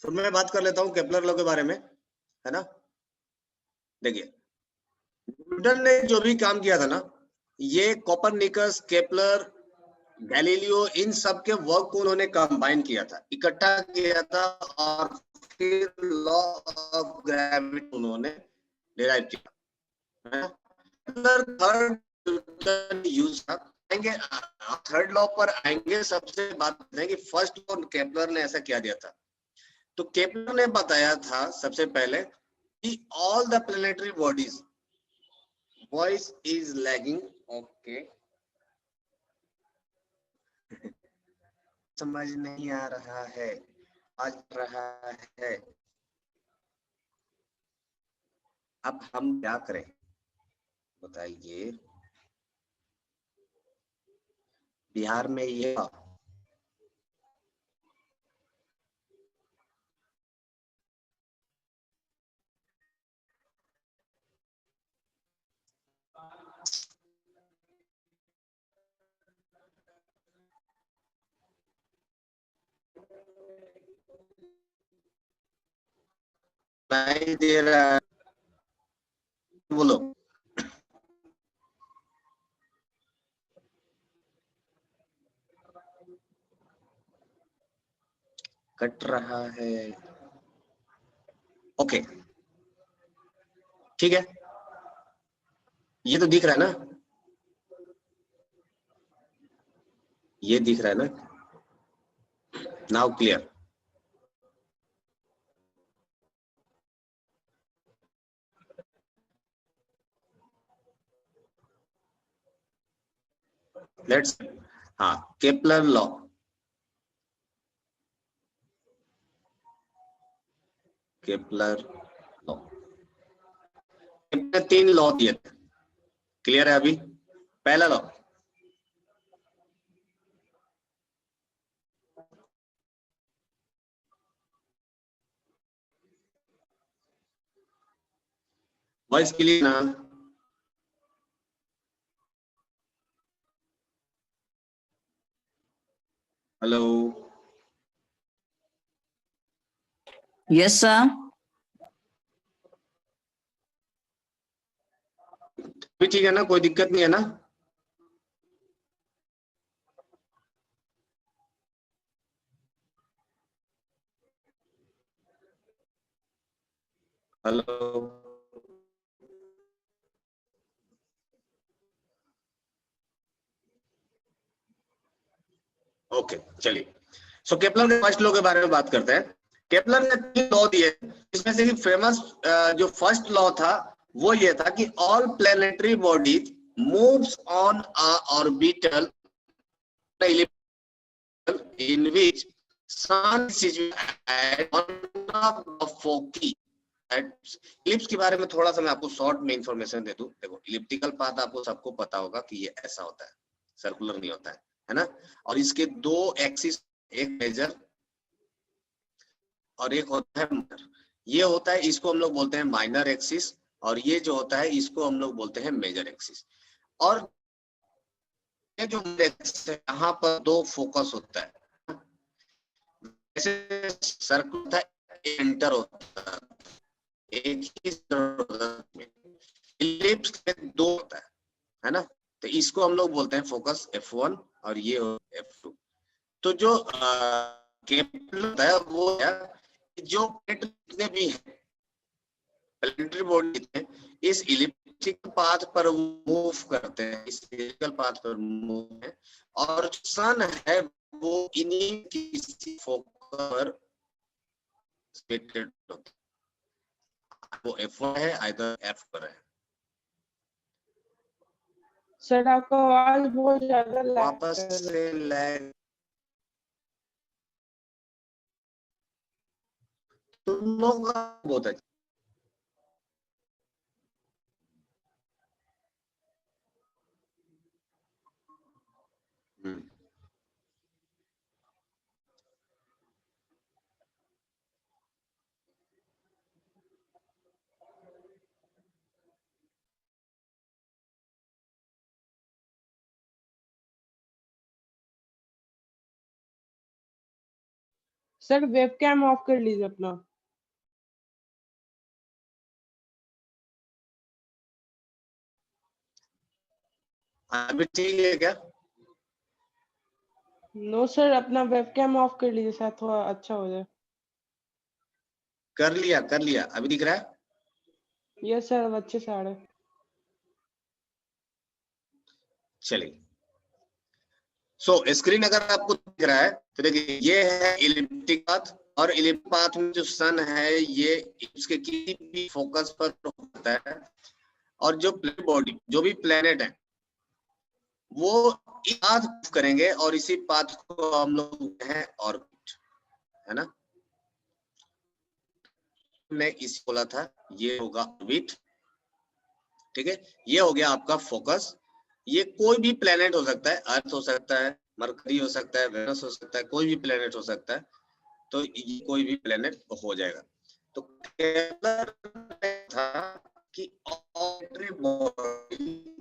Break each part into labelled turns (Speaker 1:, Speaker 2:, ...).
Speaker 1: फिर मैं बात कर लेता हूँ केपलर लॉ के बारे में, है ना। देखिए, न्यूटन ने जो भी काम किया था ना, ये कोपरनिकस, केपलर, गैलीलियो, इन सब के वर्क को उन्होंने कंबाइन किया था, इकट्ठा किया था, और फिर लॉ ऑफ ग्रेविटी उन्होंने डिराइव किया। थर्ड यूज आएंगे, थर्ड लॉ पर आएंगे। सबसे बात है कि फर्स्ट लॉ केपलर ने ऐसा क्या दिया था। तो केपलर ने बताया था सबसे पहले कि all the planetary bodies, voice is lagging, okay, समझ नहीं आ रहा है, आज रहा है, अब हम क्या करें बताइए। बिहार में ये नहीं दे रहा है, बोलो। कट रहा है, ओके, ठीक है, ये तो दिख रहा है ना, ये दिख रहा है ना, नाउ क्लियर। लेट्स, हाँ, Kepler law, Kepler law, Kepler 3 law दिए थे, क्लियर है अभी। पहला लॉ, वॉइस क्लियर ना, हेलो,
Speaker 2: यस सर,
Speaker 1: भी ठीक है ना, कोई दिक्कत नहीं है ना। हेलो, ओके, चलिए। सो केपलर के फर्स्ट लॉ के बारे में बात करते हैं। केपलर ने 3 लॉ दिए, इसमें से फेमस जो फर्स्ट लॉ था वो ये था कि all planetary bodies moves on a orbital in which sun is situated on the foci। Ellipse के बारे में थोड़ा सा मैं आपको शॉर्ट में इंफॉर्मेशन दे दूं। देखो, इलिप्टिकल पाथ आपको सबको पता होगा कि ये ऐसा होता है, सर्कुलर नहीं होता है ना। और इसके 2 एक्सिस, एक मेजर और एक होता है माइनर। ये होता है, इसको हम लोग बोलते हैं माइनर एक्सिस, और ये जो होता है इसको हम लोग बोलते हैं मेजर एक्सिस। और ये जो यहाँ पर 2 फोकस होता है, जैसे सर्कल होता है, एंटर होता है, एक ही में इलिप्स में 2 होता है ना। तो इसको हम लोग बोलते हैं फोकस F1 और ये F2। तो जो केपलर है वो है जो जितने भी है प्लैनेटरी बॉडी इस इलिप्टिक पाथ पर मूव करते हैं, इस इलिप्टिकल पाथ पर मूव है, और सन है वो इन्हीं किसी फोकस पर स्पेक्टेड होता है, वो F1 है, आइदर F पर है।
Speaker 3: सर आपका आवाज बहुत ज्यादा
Speaker 1: वापस से लैग, तुम लोग बहुत अच्छा।
Speaker 3: सर वेबकैम ऑफ कर लीजिए अपना।
Speaker 1: अभी ठीक है क्या?
Speaker 3: नो सर, अपना वेबकैम ऑफ कर लीजिए, शायद थोड़ा अच्छा हो जाए।
Speaker 1: कर लिया, अभी दिख रहा है?
Speaker 3: यस सर, अब अच्छे से आ रहा है।
Speaker 1: चलिए, सो स्क्रीन अगर आपको दिख रहा है तो देखिए ये है इलिप्टिक पाथ, और इलिप्टिक पाथ में जो सन है ये उसके किसी भी फोकस पर होता है, और जो बॉडी जो भी प्लेनेट है वो इस पाथ मूव करेंगे, और इसी पाथ को हम लोग हैं ऑर्बिट, है ना? ने इस बोला था ये होगा ऑर्बिट, ठीक है? ये हो गया आपका फोकस। ये कोई भी प्लेनेट हो सकता है, अर्थ हो सकता है, मरकरी हो सकता है, वेनस हो सकता है, कोई भी प्लेनेट हो सकता है, तो ये कोई भी प्लेनेट हो जाएगा। तो केपलर ने था कि ऑर्बिटरी बॉडी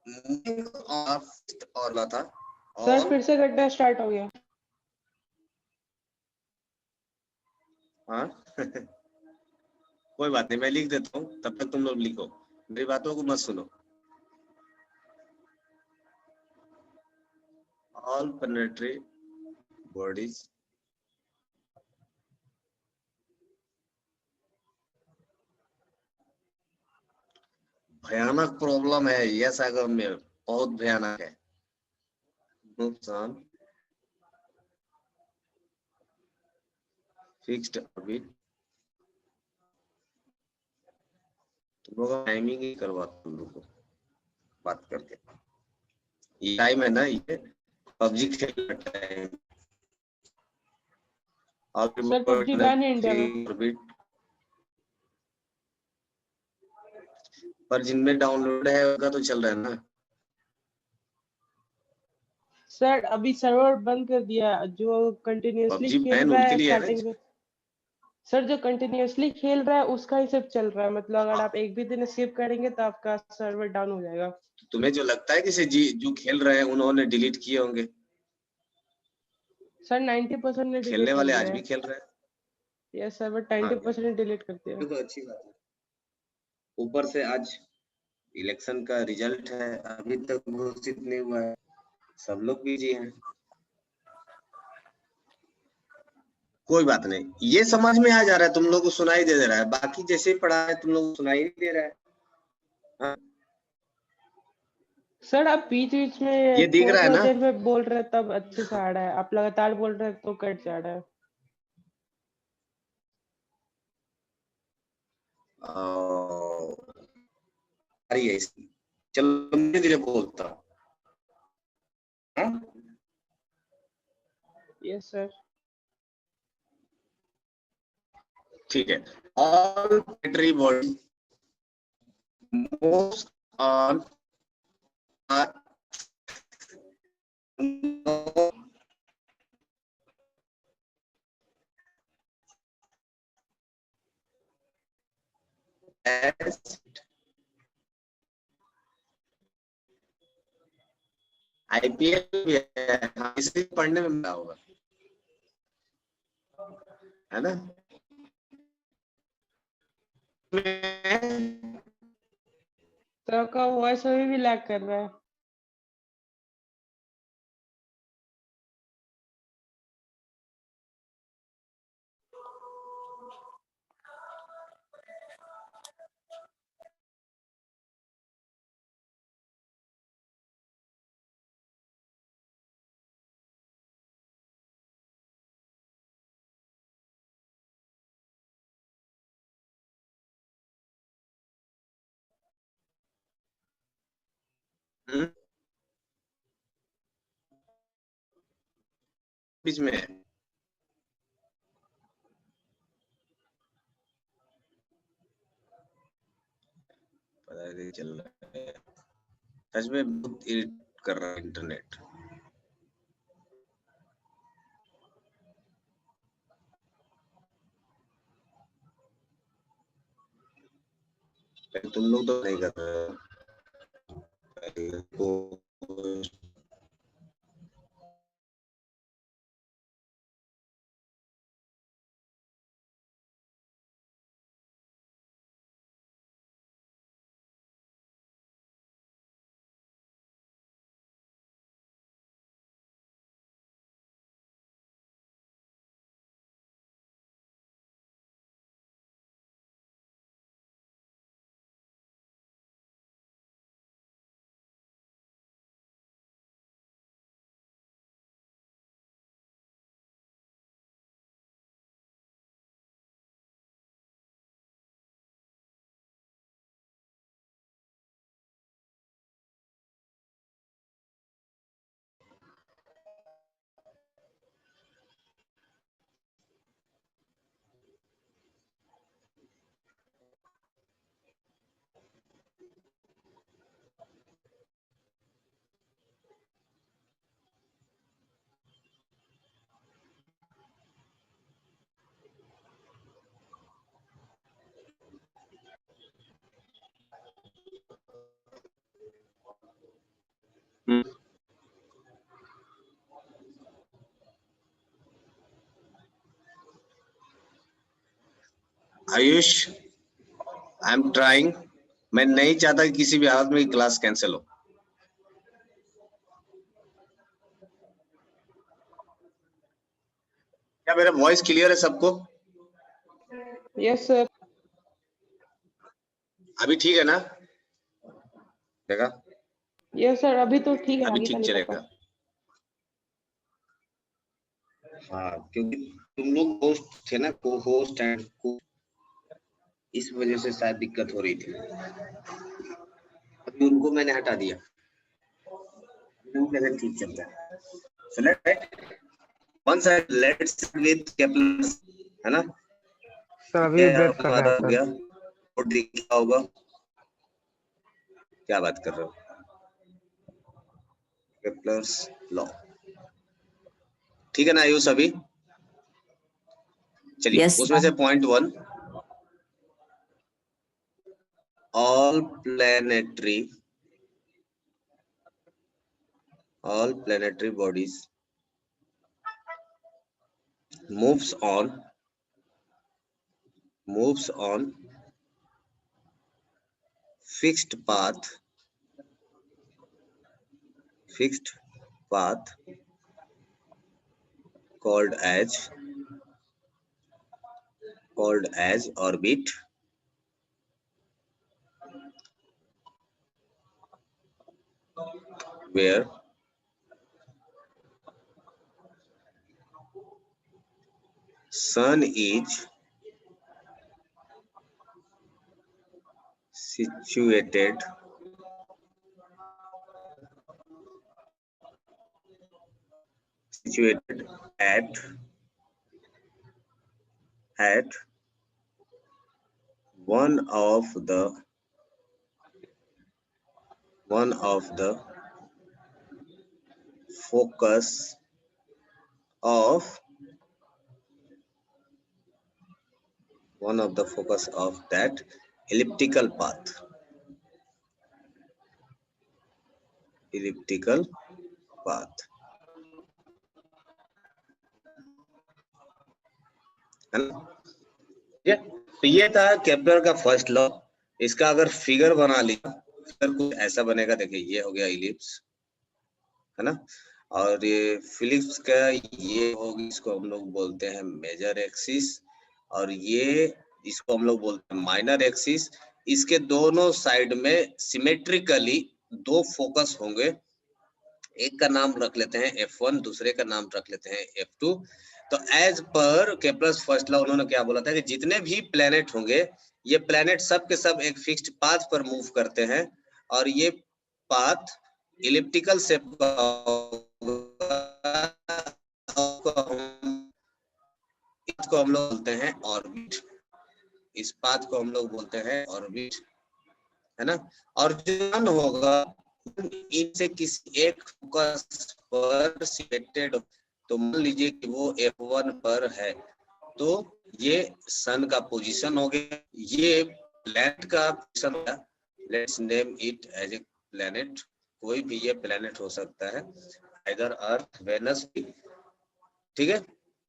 Speaker 1: मूविंग ऑन था
Speaker 3: सर
Speaker 1: और
Speaker 3: फिर से कटना स्टार्ट हो गया।
Speaker 1: हाँ कोई बात नहीं, मैं लिख देता हूँ, तब तक तुम लोग लिखो, मेरी बातों को मत सुनो। ऑल प्लेनेटरी बॉडीज भयानक प्रॉब्लम है यह सागर में, बहुत भयानक है। नुकसान फिक्स्ड ऑर्बिट, तुम लोग टाइमिंग ही करवा तुम लोग को बात करके। ये टाइम है ना, ये पबजी खेल टाइम।
Speaker 3: सर पबजी बैन है इंडिया में।
Speaker 1: ऑर्बिट पर जिनमें डाउनलोड है उनका तो चल रहा है ना।
Speaker 3: सर अभी सर्वर बंद कर दिया, जो कंटिन्यूअसली
Speaker 1: पबजी
Speaker 3: खेल
Speaker 1: बैन
Speaker 3: रहा
Speaker 1: उनके
Speaker 3: है
Speaker 1: लिए है ना।
Speaker 3: स्टार्टिंग में। सर जो कंटिन्यूअसली खेल रहा है उसका ही सिर्फ चल रहा है, मतलब अगर आप एक भी दिन स्किप करेंगे तो आपका सर्वर डाउन हो जाएगा।
Speaker 1: तुम्हें जो लगता है कि जो खेल रहे हैं उन्होंने डिलीट किए होंगे,
Speaker 3: सर 90% ने डिलीट
Speaker 1: खेलने
Speaker 3: कर
Speaker 1: वाले
Speaker 3: दिया
Speaker 1: आज
Speaker 3: है।
Speaker 1: भी खेल रहे हैं।
Speaker 3: यस सर्वर
Speaker 1: हाँ
Speaker 3: 90% डिलीट कर दिया।
Speaker 1: ये तो अच्छी बात है। ऊपर से आज इलेक्शन का रिजल्ट है, अभी तक घोषित नहीं हुआ है, सब लोग बिजी हैं। कोई बात नहीं, ये समझ में आ जा रहा है, तुम लोग को सुनाई दे रहा है, बाकी जैसे पढ़ा है तुम लोग को सुनाई नहीं दे रहा है। हाँ?
Speaker 3: सर आप बीच बीच
Speaker 1: ये
Speaker 3: में
Speaker 1: दिख
Speaker 3: थोड़ा
Speaker 1: रहा है
Speaker 3: थोड़ा
Speaker 1: ना?
Speaker 3: देर में बोल रहे हैं तब अच्छे से आ रहा है, आप लगातार बोल रहे हैं तो कट जा रहा है।
Speaker 1: आ रही है इसकी। चलो धीरे धीरे बोलता हूँ। हाँ?
Speaker 3: Yes sir.
Speaker 1: ठीक है। All battery body moves on as IPL भी है, हाँ, इसलिए पढ़ने में मिला होगा, है ना?
Speaker 3: तो आपका वॉइस अभी भी लैग कर रहा है।
Speaker 1: बीच में है, पता नहीं चल रहा है, सच में बहुत इरिटेट कर रहा है इंटरनेट। तुम लोग तो नहीं कर रहे हो। Ayush, I am trying. मैं नहीं चाहता कि किसी भी हालत में क्लास कैंसिल हो। क्या मेरा वॉइस क्लियर है सबको?
Speaker 3: Yes sir.
Speaker 1: अभी ठीक है ना? देखा,
Speaker 3: यस सर, अभी तो ठीक है,
Speaker 1: अभी
Speaker 3: आगे का
Speaker 1: ठीक
Speaker 3: नहीं
Speaker 1: चलेगा।
Speaker 3: पता।
Speaker 1: हाँ, क्योंकि तुम लोग होस्ट थे ना, को होस्ट एंड को, इस वजह से शायद दिक्कत हो रही थी। अभी उनको मैंने हटा दिया, ठीक चलता है। So once I let's with Kepler, है ना?
Speaker 4: सर अभी ब्रेक कर रहा है
Speaker 1: हो गया,
Speaker 4: सर।
Speaker 1: और दिखा होगा। क्या बात कर रहे हो? केप्लर्स लॉ, ठीक है ना आयुष? अभी चलिए,
Speaker 2: Yes,
Speaker 1: उसमें
Speaker 2: sir.
Speaker 1: से point 1, all planetary bodies moves on fixed path called as orbit, where Sun is situated at one of the focus of that elliptical path. है ना? तो ये था केपलर का फर्स्ट लॉ। इसका अगर फिगर बना लिया, फिगर कुछ ऐसा बनेगा। देखिए, ये हो गया इलिप्स, है ना? और ये फिलिप्स का ये होगी, इसको हम लोग बोलते हैं मेजर एक्सिस, और ये इसको हम लोग बोलते हैं माइनर एक्सिस। इसके दोनों साइड में सिमेट्रिकली दो फोकस होंगे। एक का नाम रख लेते हैं F1, दूसरे का नाम रख लेते हैं F2। तो as per Kepler's first law उन्होंने क्या बोला था कि जितने भी प्लेनेट होंगे, ये प्लेनेट सब के सब एक फिक्स्ड पाथ पर मूव करते हैं, और ये पाथ इलिप्टिकल शेप का इसको हम लोग बोलते हैं ऑर्बिट। इस पाथ को हम लोग बोलते हैं ऑर्बिट, है ना? और जो सन होगा, इनसे किसी एक फोकस पर सिलेक्टेड, तो मान लीजिए कि वो F1 पर है, तो ये सन का पोजीशन हो गया, ये प्लैनेट का पोजीशन हो गया। Let's name it as a planet. कोई भी ये प्लैनेट हो सकता है, आइदर अर्थ, वेनस, ठीक है?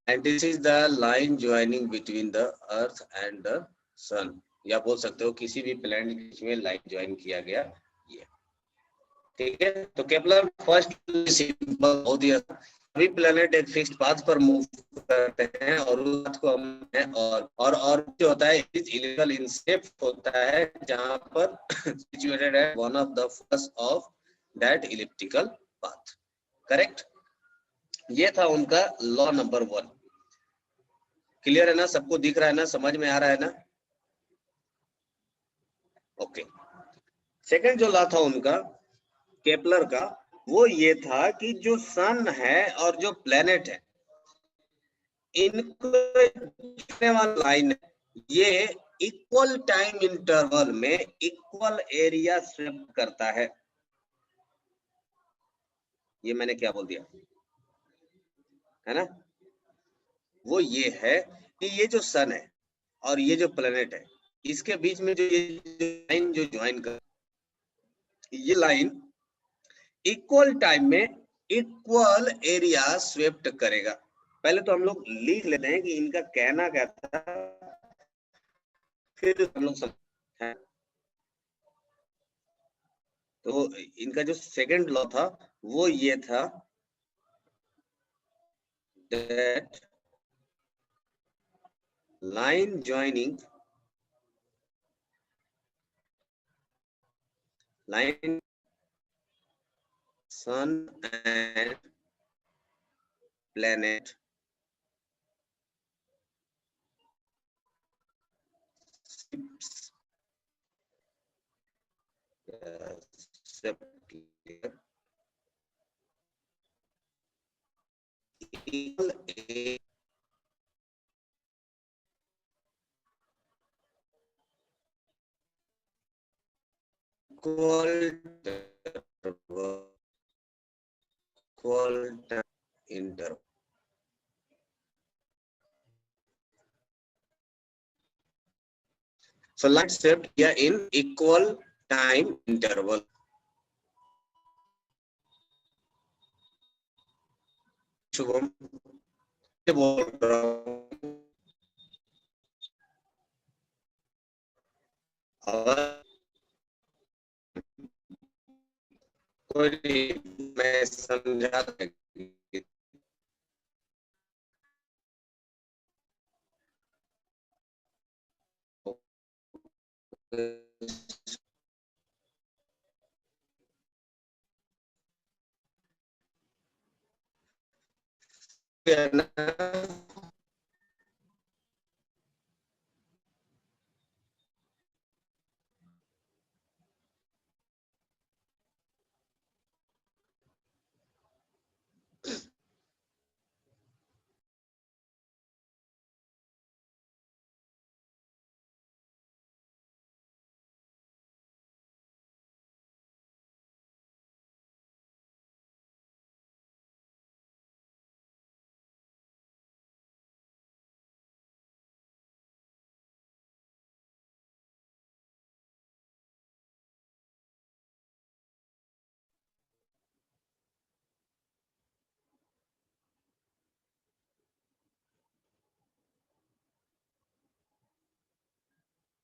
Speaker 1: And this is the line joining between the earth and the sun, या बोल सकते हो किसी भी प्लैनेट के बीच में लाइन ज्वाइन किया गया, ये, ठीक है? तो केपलर फर्स्ट सिंपल हो दिया। सभी प्लैनेट एक फिक्स्ड पाथ पर मूव करते हैं, और उस पाथ को हम और जो होता है इलिप्टिकल इन शेप होता है, जहां पर सिचुएटेड है one of the focus of that elliptical path. Correct? ये था उनका लॉ नंबर 1। क्लियर है ना? सबको दिख रहा है ना? समझ में आ रहा है ना? ओके। सेकंड जो लॉ था उनका केपलर का, वो ये था कि जो सन है और जो प्लेनेट है, इनको जोड़ने वाला लाइन है, ये इक्वल टाइम इंटरवल में इक्वल एरिया स्वेप करता है। ये मैंने क्या बोल दिया, है ना? वो ये है कि ये जो सन है और ये जो प्लेनेट है, इसके बीच में जो ये लाइन जो ज्वाइन कर, ये लाइन इक्वल टाइम में इक्वल एरिया स्वेप्ट करेगा। पहले तो हम लोग लिख लेते हैं कि इनका कहना क्या था। फिर हम लोग समझ, तो इनका जो सेकंड लॉ था वो ये था that line joining line sun and planet equal a equal time interval. So let's shift here in equal time interval. Shubham बोल रहा हूँ, और कोई मैं समझा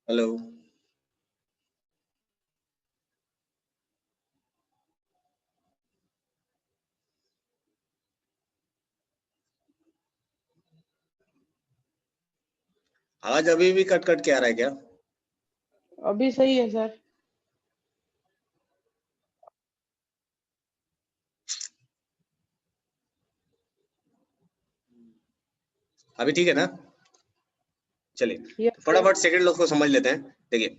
Speaker 1: हेलो, आवाज अभी भी कट कट के आ रहा है क्या?
Speaker 3: अभी सही है सर।
Speaker 1: अभी ठीक है ना? चलिए
Speaker 3: यस सर।
Speaker 1: फटाफट सेकंड लॉ को समझ लेते हैं। देखिए,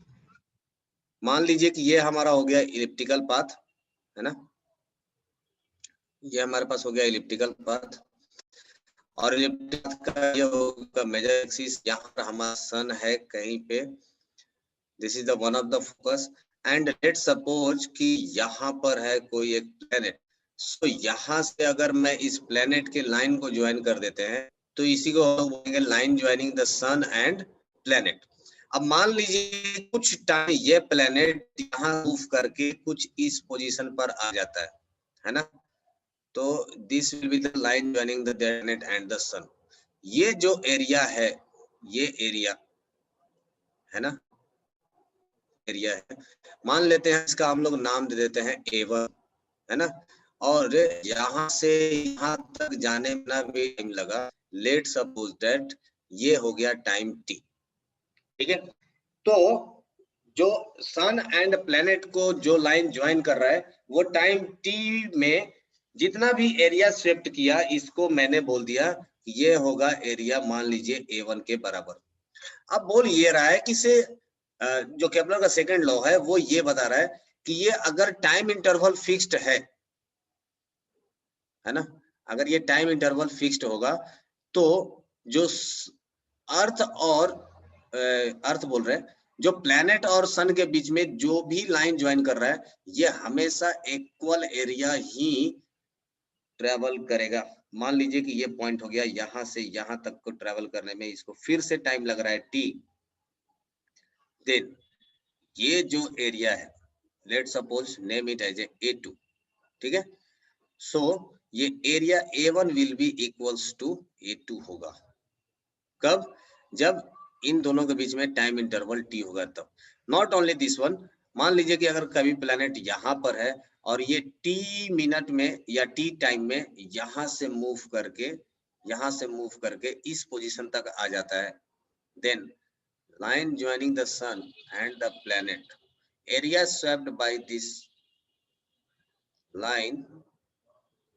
Speaker 1: मान लीजिए कि ये हमारा हो गया इलिप्टिकल पाथ, है ना? ये हमारे पास हो गया इलिप्टिकल पाथ, और इलिप्टिकल का ये होगा मेजर एक्सिस, यहाँ पर हमारा सन है कहीं पे, this is the one of the focus, and let suppose कि यहाँ पर है कोई एक प्लेनेट। सो यहाँ से अगर मैं इस प्लेनेट के लाइन को ज्वाइन कर देते हैं तो इसी को हम लोग बोलेंगे line joining the sun and planet. अब मान लीजिए कुछ टाइम ये प्लेनेट यहाँ मूव करके कुछ इस पोजीशन पर आ जाता है ना? तो this will be the line joining the planet and the sun. ये जो एरिया है, ये एरिया है ना, एरिया है, मान लेते हैं इसका हम लोग नाम दे देते हैं A1, है ना? और यहाँ से यहाँ तक जाने में ना भी टाइम लगा, लेट सपोज दैट ये हो गया टाइम t, ठीक है? तो जो सन एंड प्लेनेट को जो लाइन ज्वाइन कर रहा है वो टाइम t में जितना भी एरिया स्वेप्ट किया, इसको मैंने बोल दिया ये होगा एरिया, मान लीजिए A1 के बराबर। अब बोल ये रहा है कि से जो केपलर का सेकंड लॉ है वो ये बता रहा है कि ये अगर टाइम इंटरवल फिक्स्ड है ना, अगर ये टाइम इंटरवल फिक्स्ड होगा तो जो अर्थ और अर्थ बोल रहे हैं, जो प्लैनेट और सन के बीच में जो भी लाइन ज्वाइन कर रहा है ये हमेशा इक्वल एरिया ही ट्रेवल करेगा। मान लीजिए कि ये पॉइंट हो गया, यहां से यहां तक को ट्रेवल करने में इसको फिर से टाइम लग रहा है t, देन ये जो एरिया है, let suppose name it as A2, ठीक है? सो ये area A1 will be equals to A2 होगा। कब? जब इन दोनों के बीच में टाइम इंटरवल टी होगा तब। नॉट ओनली दिस वन, मान लीजिए कि अगर कभी प्लेनेट यहाँ पर है और ये टी मिनट में या टी टाइम में यहाँ से मूव करके इस पोजीशन तक आ जाता है, then line joining the sun and the planet, area swept by this line,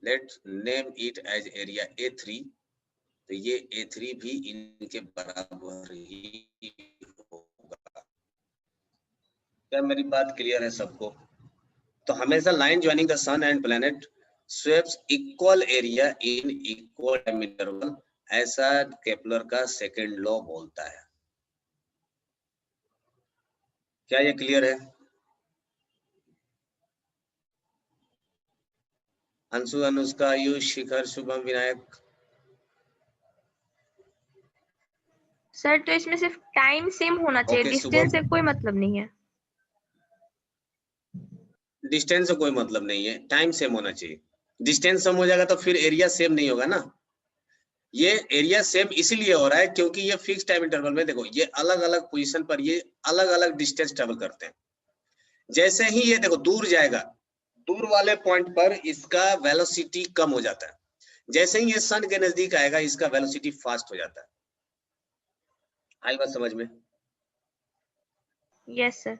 Speaker 1: let's name it as area A3, तो ये A3 भी इनके बराबर ही होगा। क्या मेरी बात क्लियर है सबको? तो हमेशा line joining the sun and planet sweeps equal area in equal time interval, ऐसा केपलर का सेकंड लॉ बोलता है। क्या ये क्लियर है? अंशु, अनुष्का, आयुष, शिखर, शुभम, विनायक।
Speaker 5: सर तो इसमें सिर्फ टाइम सेम होना चाहिए,
Speaker 1: Okay,
Speaker 5: डिस्टेंस से
Speaker 1: शुभम।
Speaker 5: कोई मतलब नहीं है।
Speaker 1: डिस्टेंस से कोई मतलब नहीं है, टाइम सेम होना चाहिए। डिस्टेंस सेम हो जाएगा तो फिर एरिया सेम नहीं होगा ना। ये एरिया सेम इसीलिए हो रहा है क्योंकि ये फिक्स टाइम इंटरवल में देखो ये अलग अलग पोजीशन पर ये अलग अलग डिस्टेंस ट्रेवल करते हैं। जैसे ही ये देखो दूर जाएगा, दूर वाले पॉइंट पर इसका वेलोसिटी कम हो जाता है, जैसे ही ये सन के नजदीक आएगा इसका वेलोसिटी फास्ट हो जाता है। आई बात समझ में?
Speaker 5: Yes sir.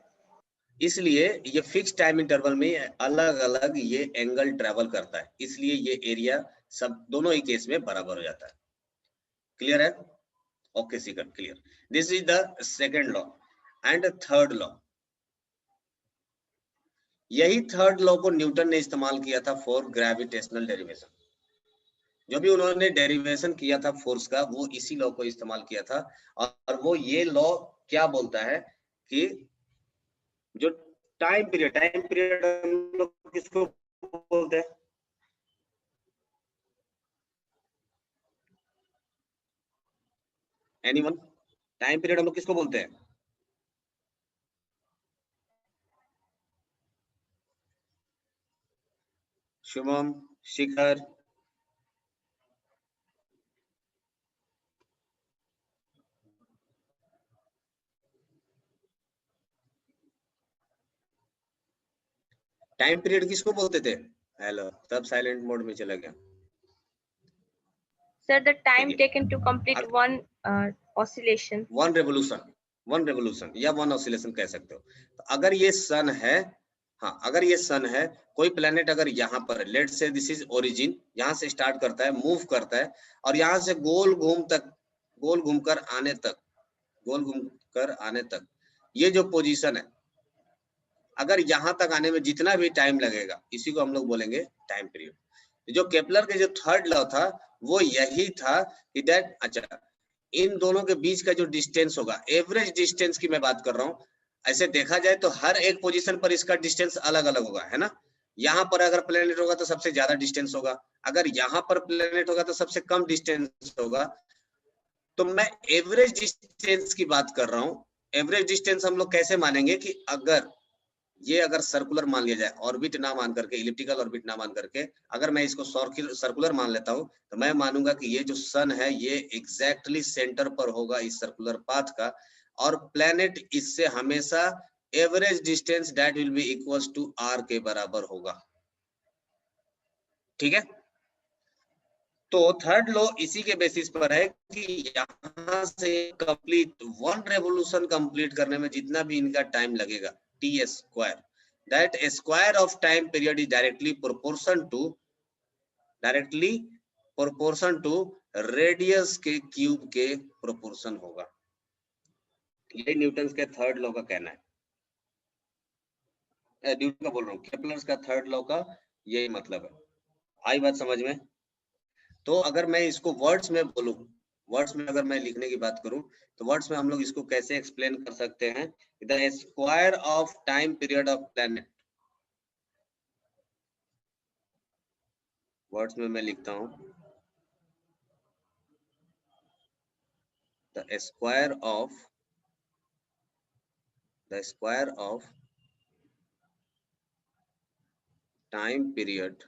Speaker 1: इसलिए ये फिक्स टाइम इंटरवल में अलग अलग ये एंगल ट्रेवल करता है, इसलिए ये एरिया सब दोनों ही केस में बराबर हो जाता है। क्लियर है? Okay सिकन, clear. This is the second law and third law. यही थर्ड लॉ को न्यूटन ने इस्तेमाल किया था फॉर ग्रेविटेशनल डेरिवेशन। जो भी उन्होंने डेरिवेशन किया था फोर्स का, वो इसी लॉ को इस्तेमाल किया था। और वो ये लॉ क्या बोलता है कि जो टाइम पीरियड हम लोग किसको बोलते हैं? एनीवन? टाइम पीरियड हम लोग किसको बोलते हैं? शुभम, शिखर, टाइम पीरियड किसको बोलते थे? हेलो, सब साइलेंट मोड में चला गया।
Speaker 5: सर द टाइम
Speaker 1: देखिए,
Speaker 5: taken to complete one oscillation.
Speaker 1: One revolution या वन ऑसिलेशन कह सकते हो। तो अगर ये सन है, हाँ अगर ये सन है, कोई प्लेनेट अगर यहाँ पर, लेट से दिस इज ओरिजिन, यहाँ से स्टार्ट करता है, मूव करता है और यहाँ से गोल घूमकर आने तक ये जो पोजीशन है, अगर यहाँ तक आने में जितना भी टाइम लगेगा इसी को हम लोग बोलेंगे टाइम पीरियड। जो केपलर के जो थर्ड लॉ था वो यही था कि दैट, अच्छा इन दोनों के बीच का जो डिस्टेंस होगा, एवरेज डिस्टेंस की मैं बात कर रहा हूँ। ऐसे देखा जाए तो हर एक पोजीशन पर इसका डिस्टेंस अलग अलग होगा, है ना। यहाँ पर अगर प्लेनेट होगा तो सबसे ज्यादा डिस्टेंस होगा, अगर यहाँ पर प्लेनेट होगा तो सबसे कम डिस्टेंस होगा। तो मैं एवरेज डिस्टेंस की बात कर रहा हूँ। एवरेज डिस्टेंस हम लोग कैसे मानेंगे कि अगर सर्कुलर मान लिया जाए, ऑर्बिट ना मान करके, इलिप्टिकल ऑर्बिट ना मान करके, अगर मैं इसको सर्कुलर मान लेता हूं तो मैं मानूंगा कि ये जो सन है ये एग्जैक्टली सेंटर पर होगा इस सर्कुलर पाथ का, और प्लेनेट इससे हमेशा average distance that will be equals to r के बराबर होगा। ठीक है, तो थर्ड लॉ इसी के बेसिस पर है कि यहां से कंप्लीट वन रेवोल्यूशन कंप्लीट करने में जितना भी इनका टाइम लगेगा, T square, that a square of time period is directly proportion to radius के क्यूब के प्रोपोर्शन होगा। ये न्यूटन के थर्ड लॉ का कहना है। न्यूटन का बोल रहा हूँ, केपलर का थर्ड लॉ का यही मतलब है। आई बात समझ में? तो अगर मैं इसको वर्ड्स में बोलूं, वर्ड्स में अगर मैं लिखने की बात करूं तो वर्ड्स में हम लोग इसको कैसे एक्सप्लेन कर सकते हैं? The square of time period of planet, words में मैं लिखता हूं the square of time period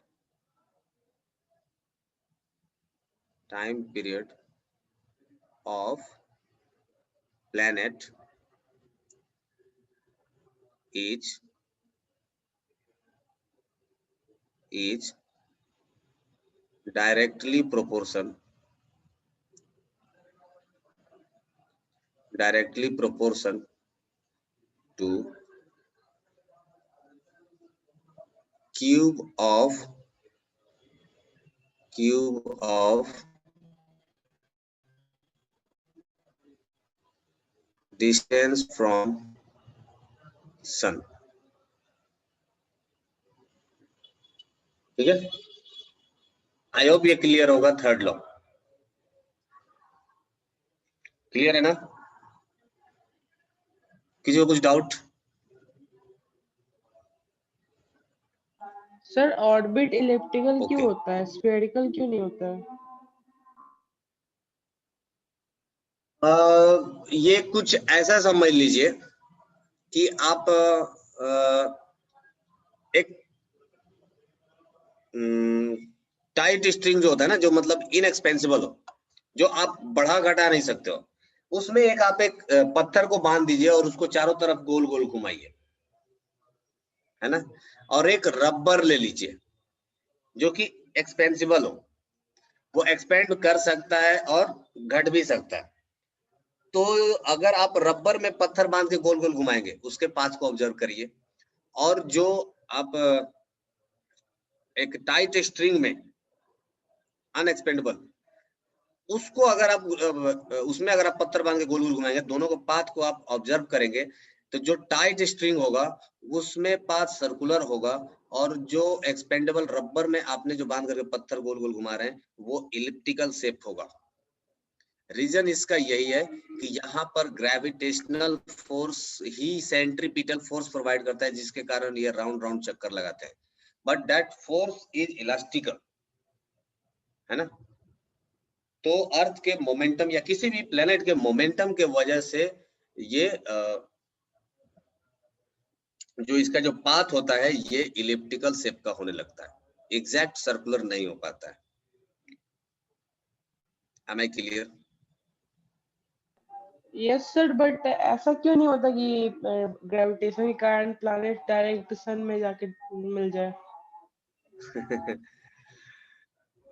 Speaker 1: of planet is directly proportion to cube of distance from sun। ठीक है, आई होप ये क्लियर होगा। थर्ड लॉ क्लियर है ना? किसी को कुछ डाउट?
Speaker 3: सर ऑर्बिट इलिप्टिकल क्यों
Speaker 1: Okay.
Speaker 3: होता है, स्फेरिकल क्यों नहीं होता है?
Speaker 1: ये कुछ ऐसा समझ लीजिए कि आप एक टाइट स्ट्रिंग जो होता है ना, जो मतलब इनएक्सपेंसिबल हो, जो आप बढ़ा घटा नहीं सकते हो, उसमें एक आप एक पत्थर को बांध दीजिए और उसको चारों तरफ गोल गोल घुमाइए, है ना? और एक रबर ले लीजिए जो कि एक्सपेंसिबल हो, वो एक्सपेंड कर सकता है और घट भी सकता है। तो अगर आप रबर में पत्थर बांध के गोल गोल घुमाएंगे, उसके पाथ को ऑब्जर्व करिए, और जो आप एक टाइट स्ट्रिंग में अनएक्सपेंडेबल, उसको अगर आप उसमें अगर आप पत्थर बांध के गोल गोल घुमाएंगे, दोनों को पाथ को आप ऑब्जर्व करेंगे, तो जो टाइट स्ट्रिंग होगा उसमें पाथ सर्कुलर होगा, और जो एक्सपेंडेबल रबर में आपने जो बांध करके पत्थर गोल गोल घुमा रहे हैं वो इलिप्टिकल शेप होगा। रीजन इसका यही है कि यहाँ पर ग्रेविटेशनल फोर्स ही सेंट्रीपिटल फोर्स प्रोवाइड करता है, जिसके कारण ये राउंड राउंड चक्कर लगाते हैं, बट दैट फोर्स इज इलास्टिकल, है ना? तो अर्थ के मोमेंटम या किसी भी प्लेनेट के मोमेंटम के वजह से ये जो इसका जो पाथ होता है ये इलिप्टिकल शेप का होने लगता है, एग्जैक्ट सर्कुलर नहीं हो पाता है। Am I clear?
Speaker 3: Yes sir, but ऐसा क्यों नहीं होता कि ग्रेविटेशन के कारण प्लैनेट डायरेक्ट सन में जाके मिल जाए?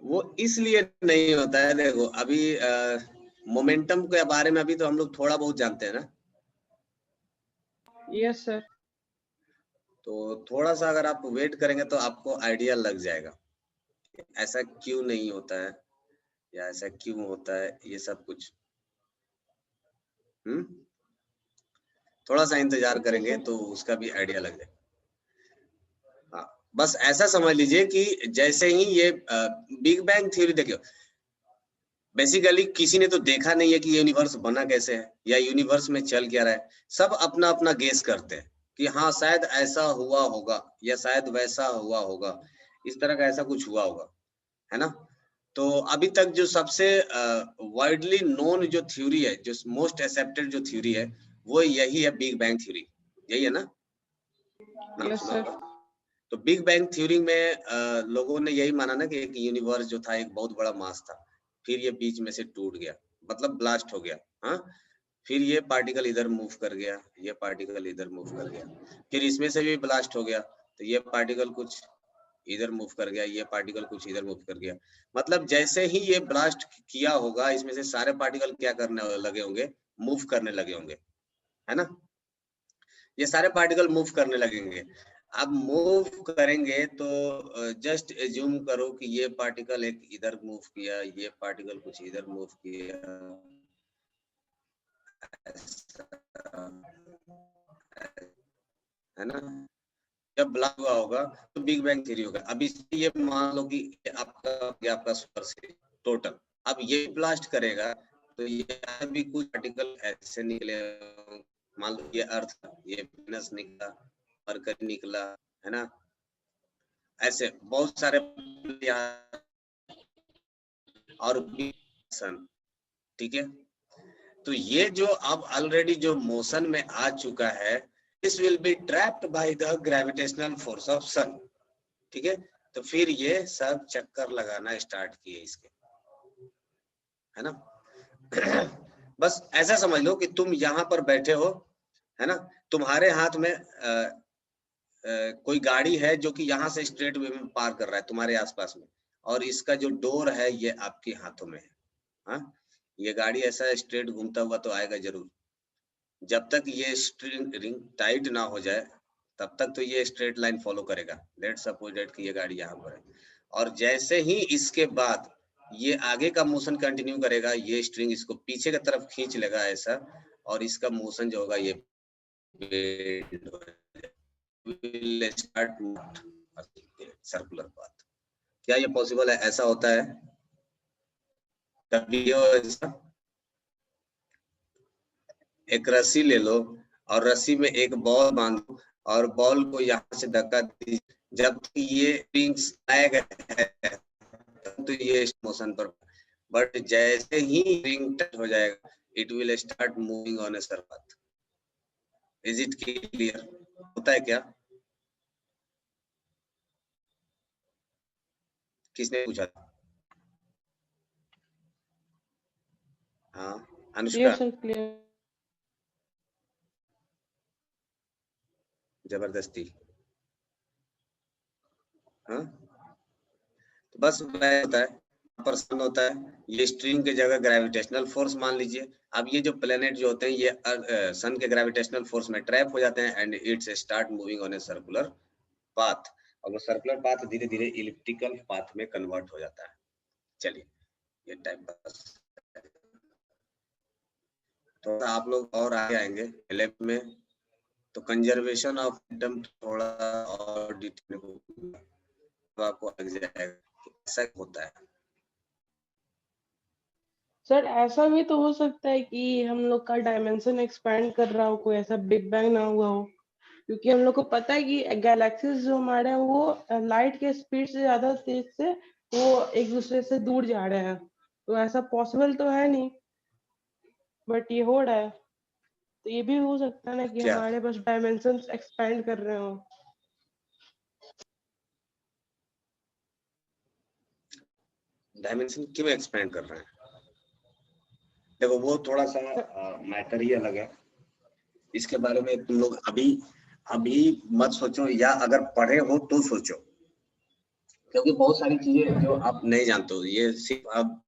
Speaker 1: वो इसलिए नहीं होता है, देखो अभी मोमेंटम के बारे में अभी तो हम लोग थोड़ा बहुत जानते हैं ना,
Speaker 3: यस सर।
Speaker 1: तो थोड़ा सा अगर आप वेट करेंगे तो आपको आइडिया लग जाएगा ऐसा क्यों नहीं होता है या ऐसा क्यों होता है, ये सब कुछ। थोड़ा सा इंतजार करेंगे तो उसका भी आइडिया लग जाएगा। हाँ, बस ऐसा समझ लीजिए कि जैसे ही ये बिग बैंग थ्योरी, देखियो बेसिकली किसी ने तो देखा नहीं है कि यूनिवर्स बना कैसे है या यूनिवर्स में चल क्या रहा है, सब अपना अपना गेस करते हैं कि हाँ शायद ऐसा हुआ होगा या शायद वैसा हुआ होगा, इस तरह का ऐसा कुछ हुआ होगा, है ना? तो अभी तक जो सबसे वाइडली नोन जो थ्योरी है, जो मोस्ट एक्सेप्टेड जो थ्योरी है, वो यही है बिग बैंग थ्योरी, यही है ना?
Speaker 3: Yes sir.
Speaker 1: तो बिग बैंग थ्योरी में लोगों ने यही माना ना कि एक यूनिवर्स जो था एक बहुत बड़ा मास था, फिर ये बीच में से टूट गया, मतलब ब्लास्ट हो गया, हाँ, फिर ये पार्टिकल इधर मूव कर गया, ये पार्टिकल इधर मूव कर गया, फिर इसमें से भी ब्लास्ट हो गया, तो ये पार्टिकल कुछ इधर मूव कर गया, ये पार्टिकल कुछ इधर मूव कर गया, मतलब जैसे ही ये ब्लास्ट किया होगा इसमें से सारे पार्टिकल क्या करने लगे होंगे, मूव करने लगे होंगे, है ना? ये सारे पार्टिकल मूव करने लगेंगे। अब मूव करेंगे तो जस्ट एज्यूम करो कि ये पार्टिकल एक इधर मूव किया, ये पार्टिकल कुछ इधर मूव किया, है ना? जब ब्लास्ट हुआ होगा तो बिग बैंग थ्योरी होगा। अब इसलिए ये मान लो कि आपका सोलर टोटल, अब ये ब्लास्ट करेगा तो ये भी कुछ पार्टिकल ऐसे निकले, मान लो ये अर्थ, ये वेनस निकला, मरकरी निकला, है ना? ऐसे बहुत सारे और सन, ठीक है? तो ये जो अब ऑलरेडी जो मोशन में आ चुका है, this will be trapped by the gravitational force of sun, ठीक है? तो फिर ये सब चक्कर लगाना स्टार्ट किए इसके, है ना? बस ऐसा समझ लो कि तुम यहाँ पर बैठे हो, है ना, तुम्हारे हाथ में कोई गाड़ी है जो कि यहाँ से स्ट्रेट वे में पार कर रहा है तुम्हारे आसपास में, और इसका जो डोर है ये आपके हाथों में है। हाँ, ये गाड़ी ऐसा स्ट्रेट घूमता हुआ तो आएगा जरूर। जब तक ये स्ट्रिंग रिंग टाइट ना हो जाए तब तक तो ये स्ट्रेट लाइन फॉलो करेगा। लेट्स सपोज दैट कि ये गाड़ी यहाँ पर है, और जैसे ही इसके बाद ये आगे का मोशन कंटिन्यू करेगा, ये स्ट्रिंग इसको पीछे की तरफ खींच लेगा ऐसा, और इसका मोशन जो होगा ये will start सर्कुलर पाथ। क्या ये पॉसिबल है? ऐसा होता है कभी? एक रस्सी ले लो और रस्सी में एक बॉल बांधो और बॉल को यहाँ से धक्का दीजिए, जब तक ये रिंग्स आएगा तो ये मोशन पर, बट जैसे ही रिंग टच हो जाएगा it will start moving on a circular. Is it clear? होता है क्या? किसने पूछा? हाँ अनुष्का,
Speaker 3: क्लियर सर, क्लियर।
Speaker 1: जबरदस्ती। हाँ, तो बस वह होता है, पर्सन होता है, ये स्ट्रिंग की जगह ग्रेविटेशनल फोर्स मान लीजिए। अब ये जो प्लेनेट जो होते हैं ये सन के ग्रेविटेशनल फोर्स में ट्रैप हो जाते हैं and it's start moving on a circular path, और वो सर्कुलर पाथ धीरे धीरे इलिप्टिकल पाथ में कन्वर्ट हो जाता है। चलिए ये टाइम पास, तो आप लोग और आगे आएंगे लैब में तो कंजर्वेशन ऑफ एटम थोड़ा और डिटेल तो आपको लग जाएगा ऐसा होता है।
Speaker 3: सर ऐसा भी तो हो सकता है कि हम लोग का डायमेंशन एक्सपैंड कर रहा हो, कोई ऐसा बिग बैंग ना हुआ हो, क्योंकि हम लोग को पता है कि गैलेक्सीज जो हमारे हैं वो लाइट के स्पीड से ज्यादा तेज से वो एक दूसरे से दूर जा रहे हैं, तो ऐसा पॉसिबल तो है नहीं, बट ये हो रहा है। तो ये भी हो सकता है ना कि
Speaker 1: क्या
Speaker 3: हमारे पास डायमेंशन एक्सपैंड कर रहे हो।
Speaker 1: डायमेंशन क्यों एक्सपैंड कर रहे हैं? देखो वो थोड़ा सा मैटर ही अलग है, इसके बारे में तुम लोग अभी मत सोचो, या अगर पढ़े हो तो सोचो, क्योंकि बहुत सारी चीजें जो आप नहीं जानते हो, ये सिर्फ आप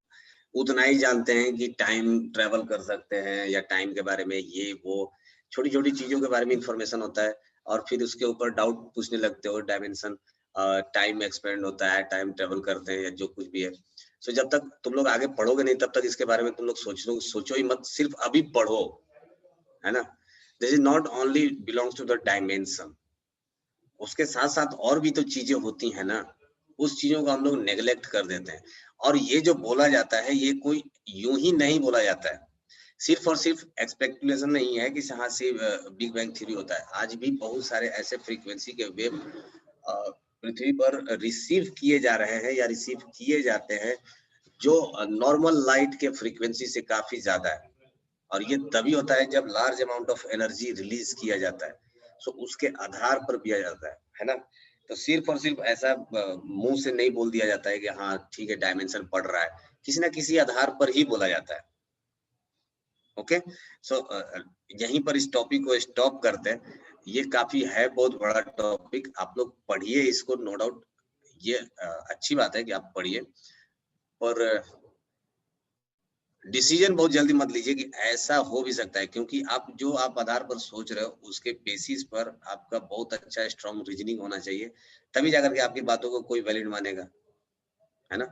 Speaker 1: उतना ही जानते हैं कि टाइम ट्रेवल कर सकते हैं, या टाइम के बारे में ये वो छोटी छोटी चीजों के बारे में इंफॉर्मेशन होता है, और फिर उसके ऊपर डाउट पूछने लगते हो। डायमेंशन, टाइम एक्सपेंड होता है, टाइम ट्रेवल करते हैं, या जो कुछ भी है। सो जब तक तुम लोग आगे पढ़ोगे नहीं तब तक इसके बारे में तुम लोग सोचो ही मत, सिर्फ अभी पढ़ो, है ना। This is not only belongs to the dimension, उसके साथ साथ और भी तो चीजें होती है ना, उस चीजों को हम लोग नेग्लेक्ट कर देते हैं। और ये जो बोला जाता है ये कोई यूं ही नहीं बोला जाता है, सिर्फ और सिर्फ एक्सपेक्टेशन नहीं है कि यहाँ से बिग बैंग थ्योरी होता है। आज भी बहुत सारे ऐसे फ्रीक्वेंसी के वेव पृथ्वी पर रिसीव किए जा रहे हैं या रिसीव किए जाते हैं जो नॉर्मल लाइट के फ्रीक्वेंसी से काफी ज्यादा है, और ये तभी होता है जब large amount of energy release किया जाता है, सो उसके आधार पर किया जाता है ना। तो सिर्फ और सिर्फ ऐसा मुंह से नहीं बोल दिया जाता है कि हाँ ठीक है डायमेंशन पढ़ रहा है, किसी ना किसी आधार पर ही बोला जाता है। ओके, सो यहीं पर इस टॉपिक को स्टॉप करते हैं, ये काफी है बहुत बड़ा टॉपिक, आप लोग पढ़िए इसको, नो डाउट ये अच्छी बात है कि आप पढ़िए, पर डिसीजन बहुत जल्दी मत लीजिए कि ऐसा हो भी सकता है, क्योंकि आप जो आप आधार पर सोच रहे हो उसके बेसिस पर आपका बहुत अच्छा स्ट्रॉन्ग रीजनिंग होना चाहिए, तभी जाकर के आपकी बातों को कोई वैलिड मानेगा, है ना।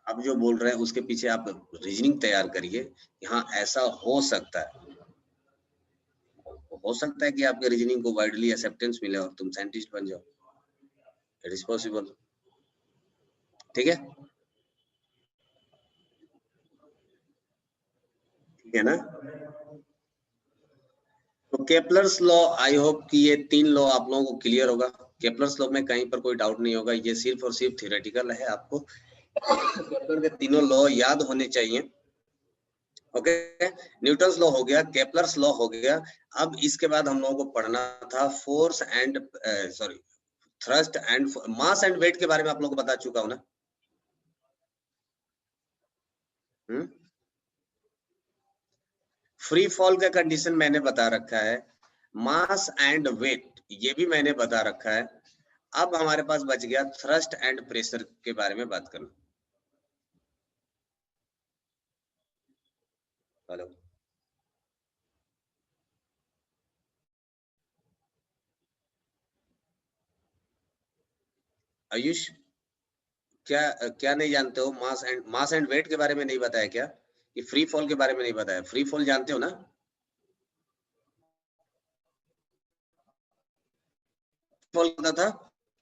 Speaker 1: आप जो बोल रहे हैं उसके पीछे आप रीजनिंग तैयार करिए, हाँ ऐसा हो सकता है कि आपके रीजनिंग को वाइडली एक्सेप्टेंस मिले और तुम साइंटिस्ट बन जाओ, इट इज पॉसिबल। ठीक है, ठीक है ना। तो केपलर्स लॉ, आई होप कि ये 3 लॉ आप लोगों को क्लियर होगा। केपलर्स लॉ में कहीं पर कोई डाउट नहीं होगा, ये सिर्फ और सिर्फ थ्योरेटिकल है, आपको केपलर के तीनों लॉ याद होने चाहिए। ओके, न्यूटन्स लॉ हो गया, केपलर्स लॉ हो गया। अब इसके बाद हम लोगों को पढ़ना था force and thrust and mass and weight के बारे में आप लोगों को बता चुका हूं ना। फ्री फॉल का कंडीशन मैंने बता रखा है, मास एंड वेट ये भी मैंने बता रखा है। अब हमारे पास बच गया थ्रस्ट एंड प्रेशर के बारे में बात करना। हेलो, आयुष, क्या क्या नहीं जानते हो? मास एंड वेट के बारे में नहीं बताया क्या? कि फ्री फॉल के बारे में नहीं बताया? फ्री फॉल जानते हो ना? फॉल होता था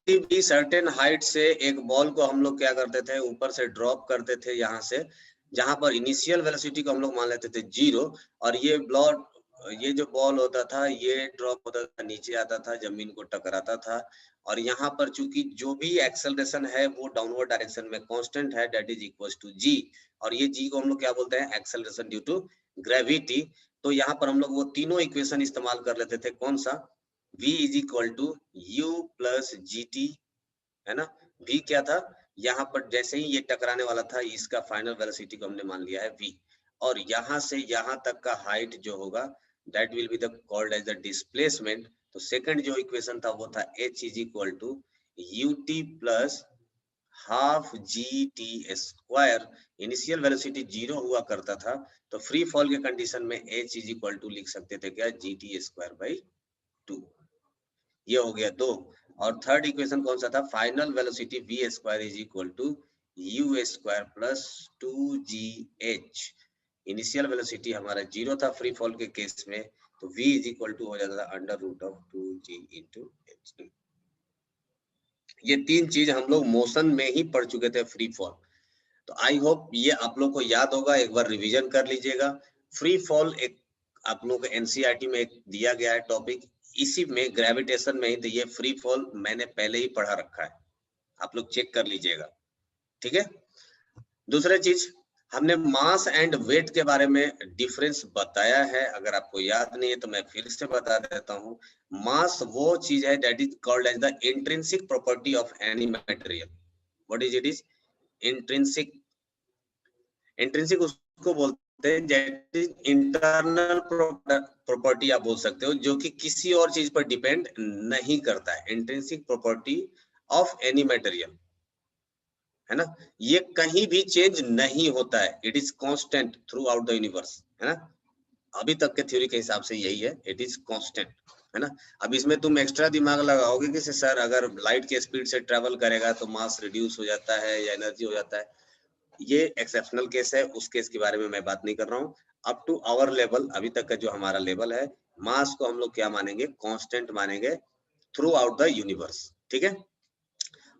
Speaker 1: कि भी सर्टेन हाइट से एक बॉल को हम लोग क्या करते थे, ऊपर से ड्रॉप करते थे यहाँ से, जहां पर इनिशियल वेलोसिटी को हम लोग मान लेते थे 0, और ये जो बॉल होता था ये ड्रॉप होता था, नीचे आता था, जमीन को टकराता था, और यहाँ पर चूंकि जो भी एक्सेलरेशन है वो डाउनवर्ड डायरेक्शन में कांस्टेंट है, दैट इज इक्वल टू जी, और ये जी को हम लोग क्या बोलते हैं? Acceleration due to gravity. तो यहाँ पर हम लोग वो तीनों इक्वेशन इस्तेमाल कर लेते थे। कौन सा? v is equal to u plus g t, है ना? v क्या था? यहाँ पर जैसे ही ये टकराने वाला था, इसका फाइनल वेलोसिटी को हमने मान लिया है v, और यहाँ से यहाँ तक का हाइट जो होगा that will be the called as the displacement. तो सेकंड जो इक्वेशन था वो था h is equal to ut plus half g t square. Initial velocity 0 हुआ करता था, तो फ्री फॉल के कंडीशन में h इज इक्वल टू लिख सकते थे क्या? G t square by 2। ये हो गया 2। और थर्ड इक्वेशन कौन सा था? Final velocity v square is equal to u square plus 2gh। Initial velocity हमारा 0 था फ्री फॉल के केस में, तो v इज इक्वल टू हो जाता था under root of 2g into h। ये तीन चीज हम लोग मोशन में ही पढ़ चुके थे फ्री फॉल। तो आई होप ये आप लोग को याद होगा, एक बार रिवीजन कर लीजिएगा। फ्री फॉल एक आप लोग को एनसीईआरटी में एक दिया गया है टॉपिक, इसी में ग्रेविटेशन में ही, तो ये फ्री फॉल मैंने पहले ही पढ़ा रखा है, आप लोग चेक कर लीजिएगा, ठीक है। दूसरा चीज, हमने मास एंड वेट के बारे में डिफरेंस बताया है, अगर आपको याद नहीं है तो मैं फिर से बता देता हूँ। मास वो चीज है that is called as the intrinsic property of any material. What is it? Is intrinsic. Intrinsic उसको बोलते हैं दैट इज इंटरनल प्रॉपर्टी आप बोल सकते हो, जो कि किसी और चीज पर डिपेंड नहीं करता है। Intrinsic property of any material, है ना? ये कहीं भी चेंज नहीं होता है, it is constant through out the universe, है ना? अभी तक के थ्योरी के हिसाब से यही है, इट इज कांस्टेंट, है ना? अब इसमें तुम एक्स्ट्रा दिमाग लगाओगे कि सर अगर लाइट के स्पीड से ट्रेवल करेगा तो मास रिड्यूस हो जाता है या एनर्जी हो जाता है, ये एक्सेप्शनल केस है, उस केस के बारे में मैं बात नहीं कर रहा हूँ। अप टू आवर लेवल, अभी तक का जो हमारा लेवल है, मास को हम लोग क्या मानेंगे? कांस्टेंट मानेंगे थ्रू आउट द यूनिवर्स, ठीक है।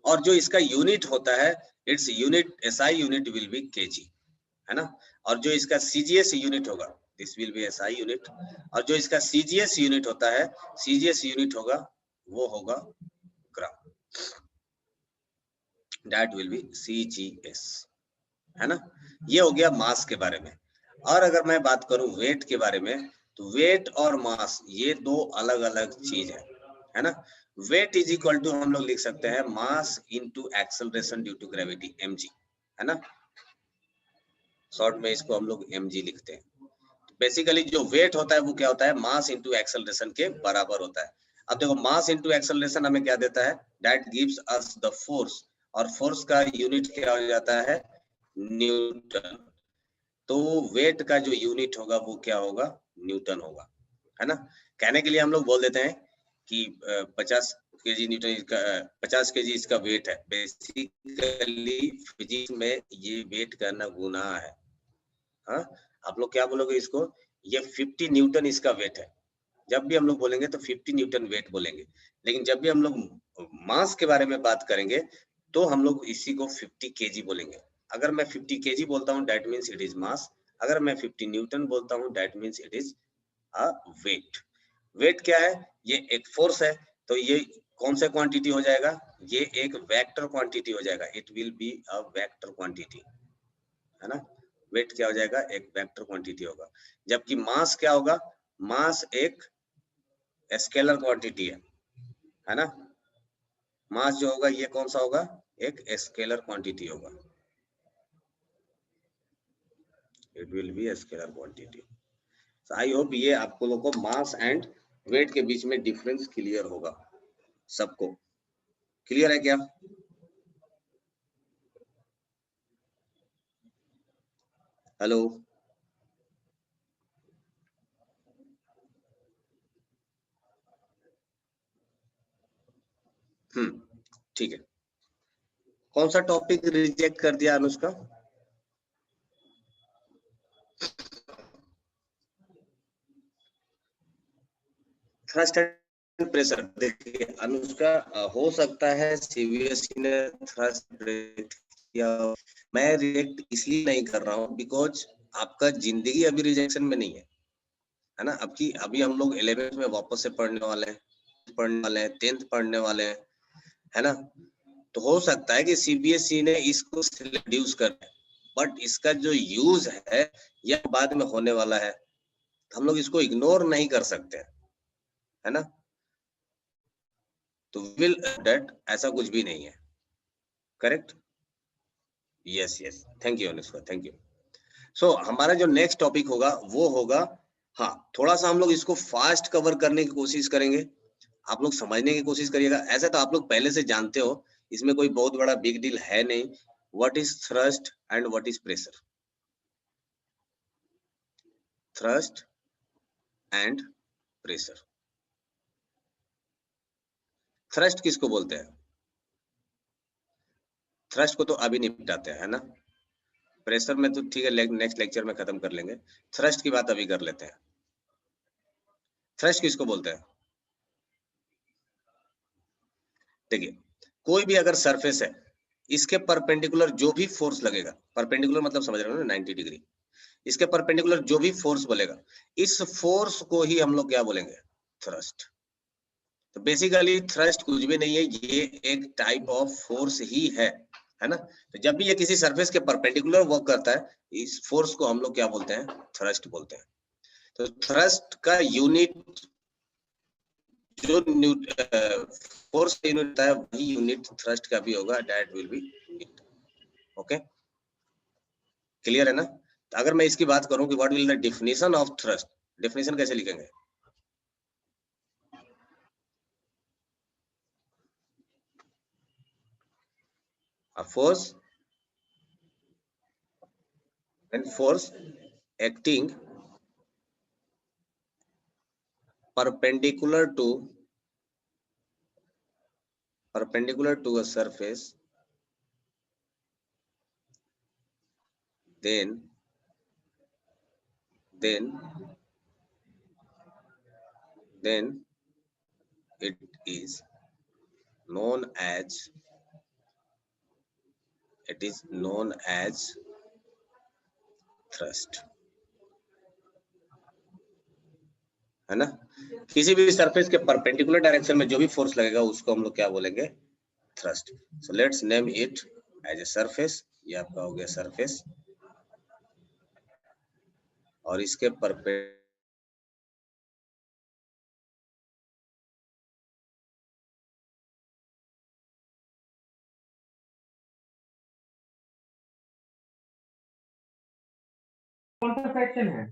Speaker 1: और जो इसका यूनिट होता है, its unit SI unit will be KG, है ना? और जो इसका सीजीएस यूनिट होगा, this will B SI unit, और जो इसका सीजीएस यूनिट होता है, सीजीएस यूनिट होगा वो होगा ग्राम, दैट विल बी सीजीएस, है ना? ये हो गया मास के बारे में। और अगर मैं बात करूं वेट के बारे में, तो वेट और मास ये दो अलग अलग चीज है ना? वेट इज इक्वल टू हम लोग लिख सकते हैं mass into acceleration due to gravity, mg, है ना? शॉर्ट में इसको हम लोग mg लिखते हैं। तो बेसिकली जो वेट होता है वो क्या होता है? मास इनटू एक्सेलरेशन के बराबर होता है। अब देखो, मास इनटू एक्सेलरेशन हमें क्या देता है? That gives us the force, और फोर्स का यूनिट क्या हो जाता है? न्यूटन। तो वेट का जो यूनिट होगा वो क्या होगा? न्यूटन होगा, है ना? कहने के लिए हम लोग बोल देते हैं कि 50 केजी न्यूटन इसका, 50 केजी इसका वेट है। बेसिकली फिजिक्स में ये वेट करना गुनाह है। हाँ, आप लोग क्या बोलोगे इसको? ये 50 न्यूटन इसका वेट है। जब भी हम लोग बोलेंगे तो 50 न्यूटन वेट बोलेंगे, लेकिन जब भी हम लोग मास के बारे में बात करेंगे तो हम लोग इसी को 50 केजी बोलेंगे। अगर मैं 50 केजी बोलता हूँ that means it is mass, अगर मैं 50 न्यूटन बोलता हूँ that means it is a weight. Weight क्या है? ये एक फोर्स है, तो ये कौन सा क्वांटिटी हो जाएगा? ये एक वेक्टर क्वांटिटी हो जाएगा, it will be a vector quantity, है ना? वेट क्या हो जाएगा? एक वेक्टर क्वांटिटी होगा। जबकि मास क्या होगा? मास एक स्केलर क्वांटिटी है ना? मास जो होगा ये कौन सा होगा? एक स्केलर क्वांटिटी होगा, it will be scalar quantity. I hope ये आपको लोगों को मास एंड वेट के बीच में डिफरेंस क्लियर होगा। सबको क्लियर है क्या? हेलो, ठीक है। कौन सा टॉपिक रिजेक्ट कर दिया अनुष्का? Thrust and pressure. देखिए अनुष्का, हो सकता है सीबीएसई ने थ्रस्ट रिजेक्ट किया। मैं रिजेक्ट इसलिए नहीं कर रहा हूँ बिकॉज आपका जिंदगी अभी रिजेक्शन में नहीं है ना। अभी हम लोग 11th में वापस से पढ़ने वाले हैं, 10th पढ़ने वाले हैं, है ना। तो हो सकता है कि सीबीएसई ने इसको रिड्यूस कर, बट इसका जो यूज है यह बाद में होने वाला है, हम लोग इसको इग्नोर नहीं कर सकते, है ना। तो विल डेट ऐसा कुछ भी नहीं है, correct. Yes yes, thank you Anushka, thank you. So हमारा जो नेक्स्ट टॉपिक होगा वो होगा, हाँ थोड़ा सा हम लोग इसको फास्ट कवर करने की कोशिश करेंगे, आप लोग समझने की कोशिश करिएगा। ऐसा तो आप लोग पहले से जानते हो, इसमें कोई बहुत बड़ा बिग डील है नहीं। What is thrust and what is pressure? Thrust and pressure. Thrust किसको बोलते हैं? थ्रस्ट को तो अभी निपटाते हैं, है ना। प्रेशर में तो ठीक है, नेक्स्ट लेक्चर में खत्म कर लेंगे। थ्रस्ट की बात अभी कर लेते हैं। थ्रस्ट किसको बोलते हैं? देखिए, कोई भी अगर सरफेस है, इसके परपेंडिकुलर जो भी फोर्स लगेगा, परपेंडिकुलर मतलब समझ रहे हो ना, 90 डिग्री, इसके परपेंडिकुलर जो भी फोर्स बोलेगा, इस फोर्स को ही हम लोग क्या बोलेंगे? थ्रस्ट। तो बेसिकली थ्रस्ट कुछ भी नहीं है, ये एक टाइप ऑफ फोर्स ही है ना। तो जब भी ये किसी सरफेस के परपेंडिकुलर वर्क करता है, इस फोर्स को हम लोग क्या बोलते हैं? थ्रस्ट बोलते हैं। तो थ्रस्ट का यूनिट जो फोर्स का यूनिट है वही यूनिट थ्रस्ट का भी होगा, that will B Newton. Okay, clear है ना। तो अगर मैं इसकी बात करूं कि what will the definition of thrust, definition कैसे लिखेंगे? A force, when force acting perpendicular to a surface, then it is known as thrust, है ना। किसी भी सरफेस के परपेंडिकुलर डायरेक्शन में जो भी फोर्स लगेगा उसको हम लोग क्या बोलेंगे? Thrust. So let's name it as a surface. ये आपका हो गया सरफेस, और इसके परपेंडिकुलर
Speaker 4: कौन सा सेक्शन है?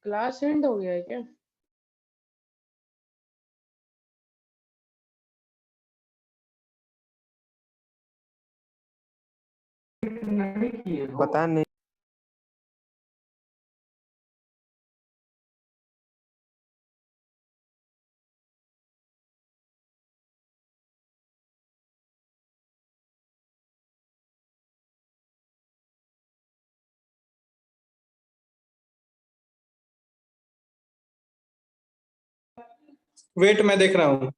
Speaker 3: क्लास एंड हो गया है क्या?
Speaker 4: नहीं किए हो?
Speaker 6: पता नहीं।
Speaker 7: वेट मैं देख रहा हूँ।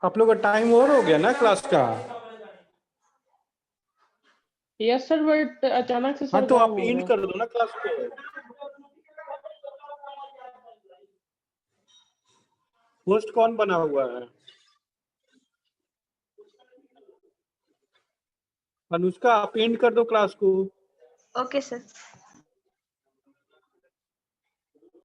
Speaker 7: आप लोग का टाइम ओवर हो गया ना क्लास का?
Speaker 3: यस सर, बट अचानक से
Speaker 7: हाँ
Speaker 3: सर
Speaker 7: तो
Speaker 3: गायब
Speaker 7: आप
Speaker 3: हो
Speaker 7: एंड
Speaker 3: गए।
Speaker 7: कर दो ना क्लास को। होस्ट कौन बना हुआ है? अनुष्का, आप एंड कर दो क्लास को।
Speaker 5: Okay, sir.